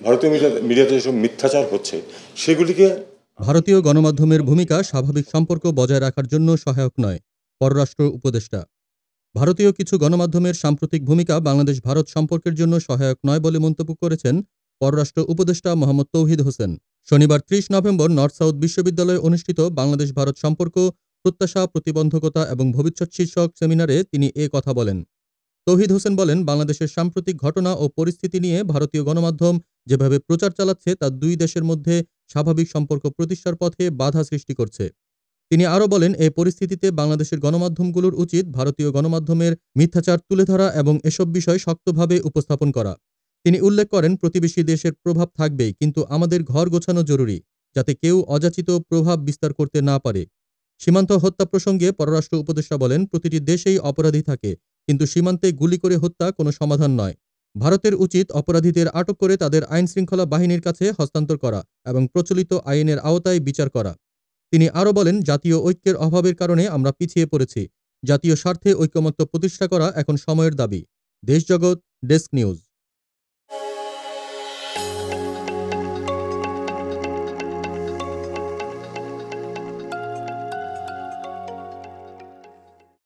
ভারতীয় মিডিয়াতে যেসব মিথ্যাচার হচ্ছে সেগুলিকে ভারতীয় গণমাধ্যমের ভূমিকা স্বাভাবিক সম্পর্ক বজায় রাখার জন্য সহায়ক নয়, পররাষ্ট্র উপদেষ্টা। ভারতীয় কিছু গণমাধ্যমের সাম্প্রতিক ভূমিকা বাংলাদেশ ভারত সম্পর্কের জন্য সহায়ক নয় বলে মন্তব্য করেছেন পররাষ্ট্র উপদেষ্টা মোহাম্মদ তৌহিদ হোসেন। শনিবার ৩০ নভেম্বর নর্থ সাউথ বিশ্ববিদ্যালয়ে অনুষ্ঠিত বাংলাদেশ ভারত সম্পর্ক প্রত্যাশা, প্রতিবন্ধকতা এবং ভবিষ্যৎ শীর্ষক সেমিনারে তিনি এ কথা বলেন। তৌহিদ হোসেন বলেন, বাংলাদেশের সাম্প্রতিক ঘটনা ও পরিস্থিতি নিয়ে ভারতীয় গণমাধ্যম যেভাবে প্রচার চালাচ্ছে তা দুই দেশের মধ্যে স্বাভাবিক সম্পর্ক প্রতিষ্ঠার পথে বাধা সৃষ্টি করছে। তিনি আরও বলেন, এই পরিস্থিতিতে বাংলাদেশের গণমাধ্যমগুলোর উচিত ভারতীয় গণমাধ্যমের মিথ্যাচার তুলে ধরা এবং এসব বিষয় শক্তভাবে উপস্থাপন করা। তিনি উল্লেখ করেন, প্রতিবেশী দেশের প্রভাব থাকবেই, কিন্তু আমাদের ঘর গোছানো জরুরি, যাতে কেউ অযাচিত প্রভাব বিস্তার করতে না পারে। সীমান্ত হত্যা প্রসঙ্গে পররাষ্ট্র উপদেষ্টা বলেন, প্রতিটি দেশেই অপরাধী থাকে, কিন্তু সীমান্তে গুলি করে হত্যা কোনো সমাধান নয়। ভারতের উচিত অপরাধীদের আটক করে তাদের আইনশৃঙ্খলা বাহিনীর কাছে হস্তান্তর করা এবং প্রচলিত আইনের আওতায় বিচার করা। তিনি আরও বলেন, জাতীয় ঐক্যের অভাবের কারণে আমরা পিছিয়ে পড়েছি। জাতীয় স্বার্থে ঐকমত্য প্রতিষ্ঠা করা এখন সময়ের দাবি। দেশজগৎ ডেস্ক নিউজ।